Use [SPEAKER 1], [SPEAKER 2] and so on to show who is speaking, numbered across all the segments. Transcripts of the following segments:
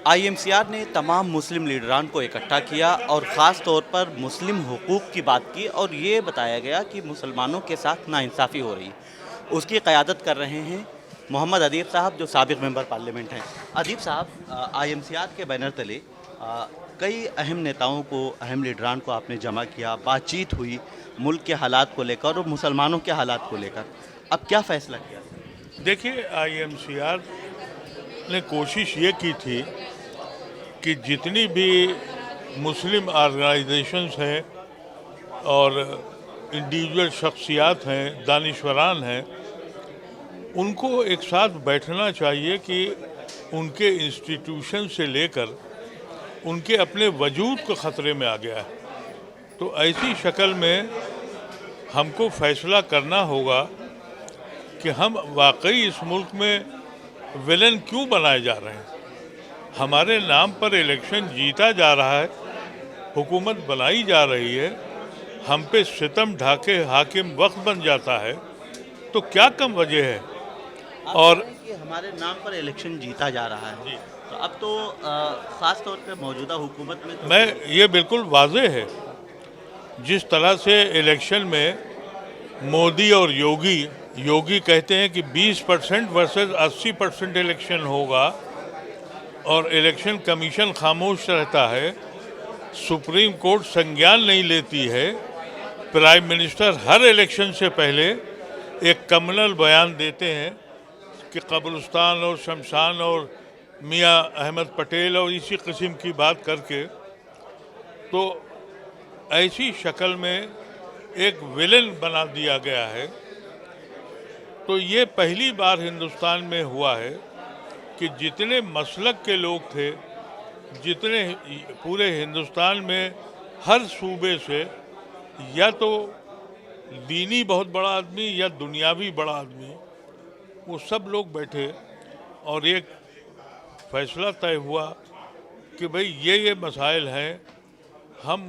[SPEAKER 1] IMCR نے تمام مسلم لیڈران کو اکٹھا کیا اور خاص طور پر مسلم حقوق کی بات کی اور یہ بتایا گیا کہ مسلمانوں کے ساتھ ناانصافی ہو رہی ہے۔ اس کی قیادت کر رہے ہیں محمد ادیب صاحب جو سابق ممبر پارلیمنٹ ہیں۔ ادیب صاحب، IMCR کے بینر تلے کئی اہم نیتاؤں کو، اہم لیڈران کو آپ نے جمع کیا، بات چیت ہوئی ملک کے حالات کو لے کر اور مسلمانوں کے حالات کو لے کر، اب کیا فیصلہ کیا؟
[SPEAKER 2] دیکھیے، IMCR نے کوشش یہ کی تھی کہ جتنی بھی مسلم آرگنائزیشنز ہیں اور انڈیویجول شخصیات ہیں، دانشوران ہیں، ان کو ایک ساتھ بیٹھنا چاہیے کہ ان کے انسٹیٹیوشن سے لے کر ان کے اپنے وجود کو خطرے میں آ گیا ہے۔ تو ایسی شکل میں ہم کو فیصلہ کرنا ہوگا کہ ہم واقعی اس ملک میں ویلن کیوں بنائے جا رہے ہیں۔ ہمارے نام پر الیکشن جیتا جا رہا ہے، حکومت بنائی جا رہی ہے، ہم پہ ستم ڈھاکے حاکم وقت بن جاتا ہے، تو کیا کم وجہ ہے؟ اور
[SPEAKER 1] کہ ہمارے نام پر الیکشن جیتا جا رہا ہے، تو اب تو خاص طور پہ موجودہ حکومت میں
[SPEAKER 2] یہ بالکل واضح ہے، جس طرح سے الیکشن میں مودی اور یوگی کہتے ہیں کہ 20% ورسز 80% الیکشن ہوگا اور الیکشن کمیشن خاموش رہتا ہے، سپریم کورٹ سنجان نہیں لیتی ہے، پرائم منسٹر ہر الیکشن سے پہلے ایک کمنل بیان دیتے ہیں کہ قبرستان اور شمشان اور میاں احمد پٹیل اور اسی قسم کی بات کر کے، تو ایسی شکل میں ایک ویلن بنا دیا گیا ہے۔ تو یہ پہلی بار ہندوستان میں ہوا ہے کہ جتنے مسلک کے لوگ تھے، جتنے پورے ہندوستان میں ہر صوبے سے، یا تو دینی بہت بڑا آدمی یا دنیاوی بڑا آدمی، وہ سب لوگ بیٹھے اور ایک فیصلہ طے ہوا کہ بھئی یہ مسائل ہیں، ہم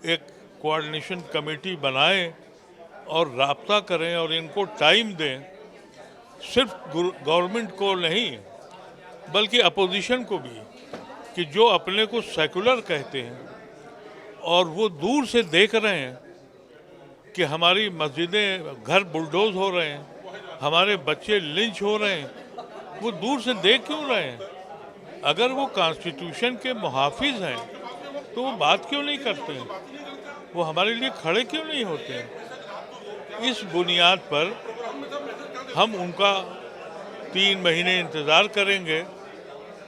[SPEAKER 2] ایک کوآرڈینیشن کمیٹی بنائیں اور رابطہ کریں اور ان کو ٹائم دیں، صرف گورنمنٹ کو نہیں بلکہ اپوزیشن کو بھی، کہ جو اپنے کو سیکولر کہتے ہیں اور وہ دور سے دیکھ رہے ہیں کہ ہماری مسجدیں، گھر بلڈوز ہو رہے ہیں، ہمارے بچے لنچ ہو رہے ہیں، وہ دور سے دیکھ کیوں رہے ہیں؟ اگر وہ کانسٹیٹیوشن کے محافظ ہیں تو وہ بات کیوں نہیں کرتے ہیں؟ وہ ہمارے لیے کھڑے کیوں نہیں ہوتے ہیں؟ اس بنیاد پر ہم ان کا 3 مہینے انتظار کریں گے،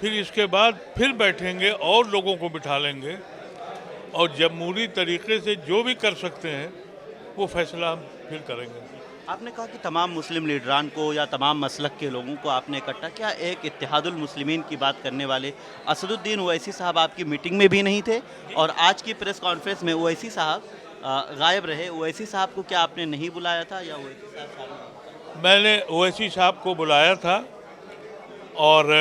[SPEAKER 2] پھر اس کے بعد پھر بیٹھیں گے اور لوگوں کو بٹھا لیں گے اور جمہوری طریقے سے جو بھی کر سکتے ہیں وہ فیصلہ ہم پھر کریں گے۔
[SPEAKER 1] آپ نے کہا کہ تمام مسلم لیڈران کو یا تمام مسلک کے لوگوں کو آپ نے اکٹھا کیا، ایک اتحاد المسلمین کی بات کرنے والے اسد الدین اویسی صاحب آپ کی میٹنگ میں بھی نہیں تھے اور آج کی پریس کانفرنس میں اویسی صاحب غائب رہے۔ اویسی صاحب کو کیا آپ نے نہیں بلایا تھا یا اویسی صاحب؟
[SPEAKER 2] میں نے اویسی صاحب کو بلایا تھا اور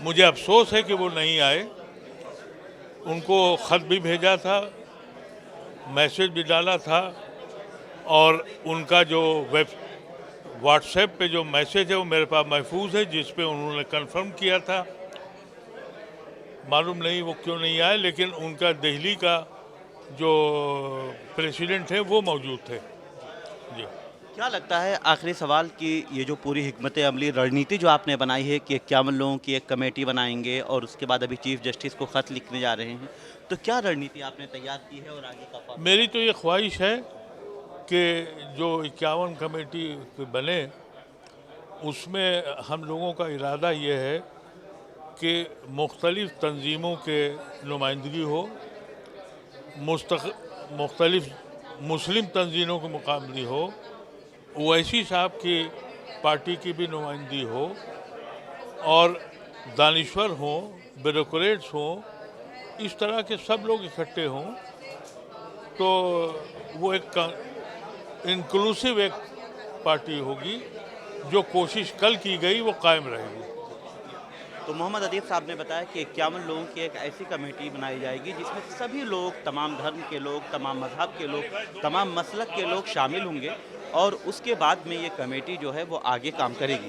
[SPEAKER 2] مجھے افسوس ہے کہ وہ نہیں آئے۔ ان کو خط بھی بھیجا تھا، میسج بھی ڈالا تھا، اور ان کا جو واٹس ایپ پہ جو میسج ہے وہ میرے پاس محفوظ ہے، جس پہ انہوں نے کنفرم کیا تھا۔ معلوم نہیں وہ کیوں نہیں آئے، لیکن ان کا دہلی کا جو پریسیڈنٹ ہے وہ موجود تھے۔ جی،
[SPEAKER 1] کیا لگتا ہے، آخری سوال، کہ یہ جو پوری حکمت عملی رڑنیتی جو آپ نے بنائی ہے کہ 51 لوگوں کی ایک کمیٹی بنائیں گے اور اس کے بعد ابھی چیف جسٹس کو خط لکھنے جا رہے ہیں، تو کیا رڑنیتی آپ نے تیار کی ہے اور آگے کا؟
[SPEAKER 2] میری تو یہ خواہش ہے کہ جو 51 کمیٹی بنے، اس میں ہم لوگوں کا ارادہ یہ ہے کہ مختلف تنظیموں کے نمائندگی ہو، مختلف مسلم تنظیموں کی مقابلہ ہو، اویسی صاحب کی پارٹی کی بھی نمائندگی ہو، اور دانشور ہوں، بیوروکریٹس ہوں، اس طرح کے سب لوگ اکٹھے ہوں، تو وہ ایک انکلوسیو ایک پارٹی ہوگی۔ جو کوشش کل کی گئی وہ قائم رہے گی۔
[SPEAKER 1] تو محمد ادیب صاحب نے بتایا کہ 51 لوگوں کی ایک ایسی کمیٹی بنائی جائے گی جس میں سبھی لوگ، تمام دھرم کے لوگ، تمام مذہب کے لوگ، تمام مسلک کے لوگ شامل ہوں گے، اور اس کے بعد میں یہ کمیٹی جو ہے وہ آگے کام کرے گی۔